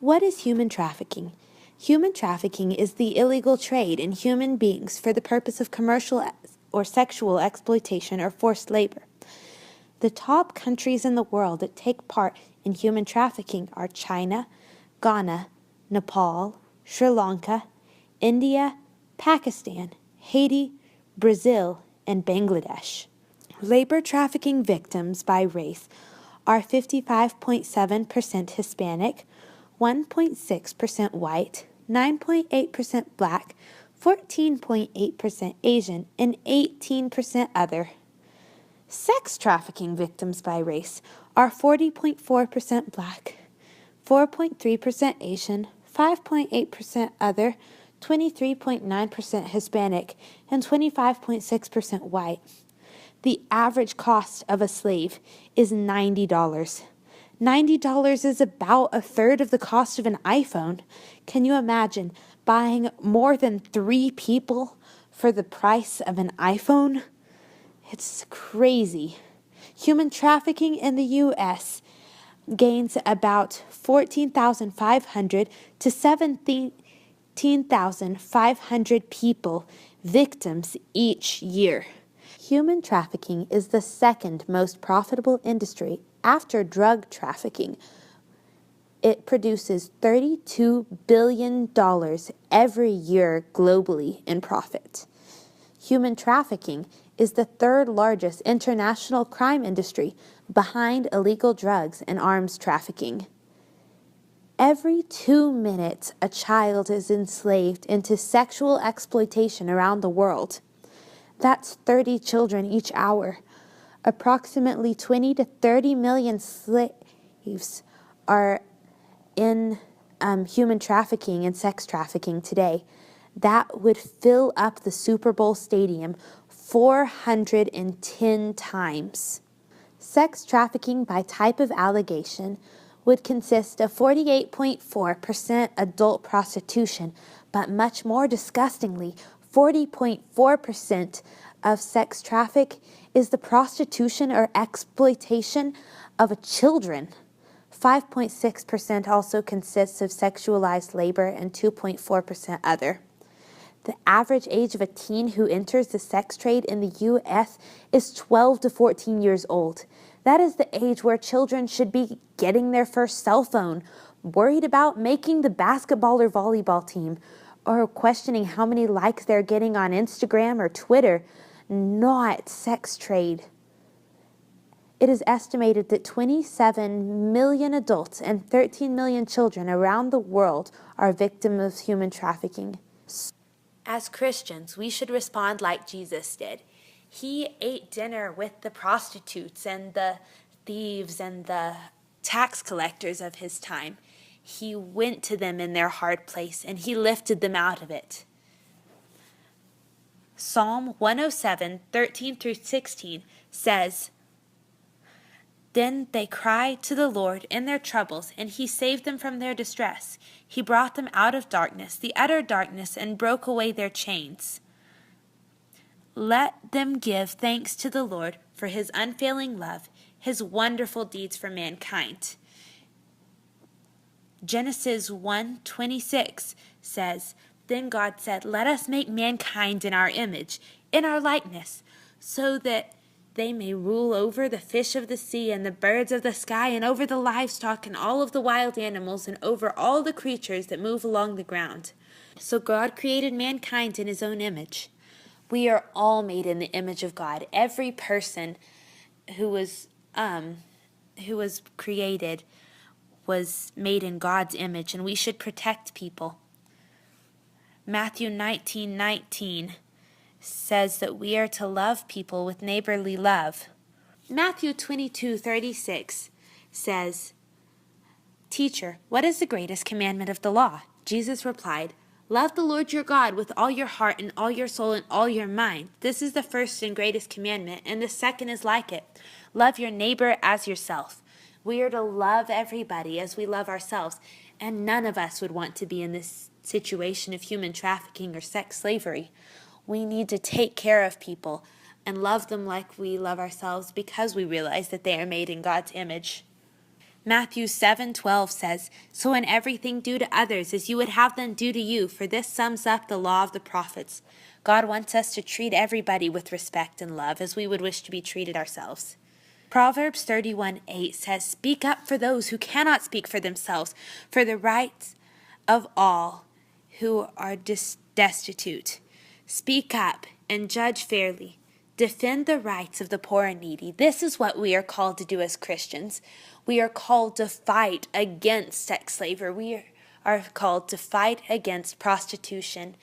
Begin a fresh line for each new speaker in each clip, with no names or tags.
What is human trafficking? Human trafficking is the illegal trade in human beings for the purpose of commercial or sexual exploitation or forced labor. The top countries in the world that take part in human trafficking are China, Ghana, Nepal, Sri Lanka, India, Pakistan, Haiti, Brazil, and Bangladesh. Labor trafficking victims by race are 55.7% Hispanic, 1.6% white, 9.8% black, 14.8% Asian, and 18% other. Sex trafficking victims by race are 40.4% black, 4.3% Asian, 5.8% other, 23.9% Hispanic, and 25.6% white. The average cost of a slave is $90. $90 is about a third of the cost of an iPhone. Can you imagine buying more than 3 people for the price of an iPhone? It's crazy. Human trafficking in the U.S. gains about 14,500 to 17,500 people victims each year. Human trafficking is the second most profitable industry after drug trafficking. It produces $32 billion every year globally in profit. Human trafficking is the third largest international crime industry behind illegal drugs and arms trafficking. Every 2 minutes, a child is enslaved into sexual exploitation around the world. That's 30 children each hour. Approximately 20 to 30 million slaves are in human trafficking and sex trafficking today. That would fill up the Super Bowl stadium 410 times. Sex trafficking by type of allegation would consist of 48.4% adult prostitution, but much more disgustingly, 40.4% of sex traffic is the prostitution or exploitation of children. 5.6% also consists of sexualized labor and 2.4% other. The average age of a teen who enters the sex trade in the U.S. is 12 to 14 years old. That is the age where children should be getting their first cell phone, worried about making the basketball or volleyball team, or questioning how many likes they're getting on Instagram or Twitter, not sex trade. It is estimated that 27 million adults and 13 million children around the world are victims of human trafficking. As Christians, we should respond like Jesus did. He ate dinner with the prostitutes and the thieves and the tax collectors of his time. He went to them in their hard place, and he lifted them out of it. Psalm 107, 13 through 16 says, "Then they cried to the Lord in their troubles, and he saved them from their distress. He brought them out of darkness, the utter darkness, and broke away their chains. Let them give thanks to the Lord for his unfailing love, his wonderful deeds for mankind." Genesis 1:26 says, "Then God said, let us make mankind in our image, in our likeness, so that they may rule over the fish of the sea and the birds of the sky and over the livestock and all of the wild animals and over all the creatures that move along the ground." So God created mankind in his own image. We are all made in the image of God. Every person who was created was made in God's image, and we should protect people. Matthew 19:19 says that we are to love people with neighborly love. Matthew 22:36 says, "Teacher, what is the greatest commandment of the law?" Jesus replied, "Love the Lord your God with all your heart and all your soul and all your mind. This is the first and greatest commandment, and the second is like it. Love your neighbor as yourself." We are to love everybody as we love ourselves, and none of us would want to be in this situation of human trafficking or sex slavery. We need to take care of people and love them like we love ourselves because we realize that they are made in God's image. Matthew 7:12 says, "So in everything do to others as you would have them do to you, for this sums up the law of the prophets." God wants us to treat everybody with respect and love as we would wish to be treated ourselves. Proverbs 31:8 says, "Speak up for those who cannot speak for themselves, for the rights of all who are destitute. Speak up and judge fairly. Defend the rights of the poor and needy." This is what we are called to do as Christians. We are called to fight against sex slavery. We are called to fight against prostitution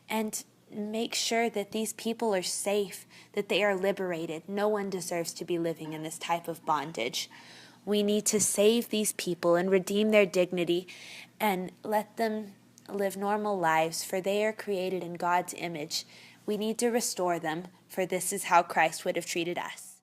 and make sure that these people are safe, that they are liberated. No one deserves to be living in this type of bondage. We need to save these people and redeem their dignity and let them live normal lives, for they are created in God's image. We need to restore them, for this is how Christ would have treated us.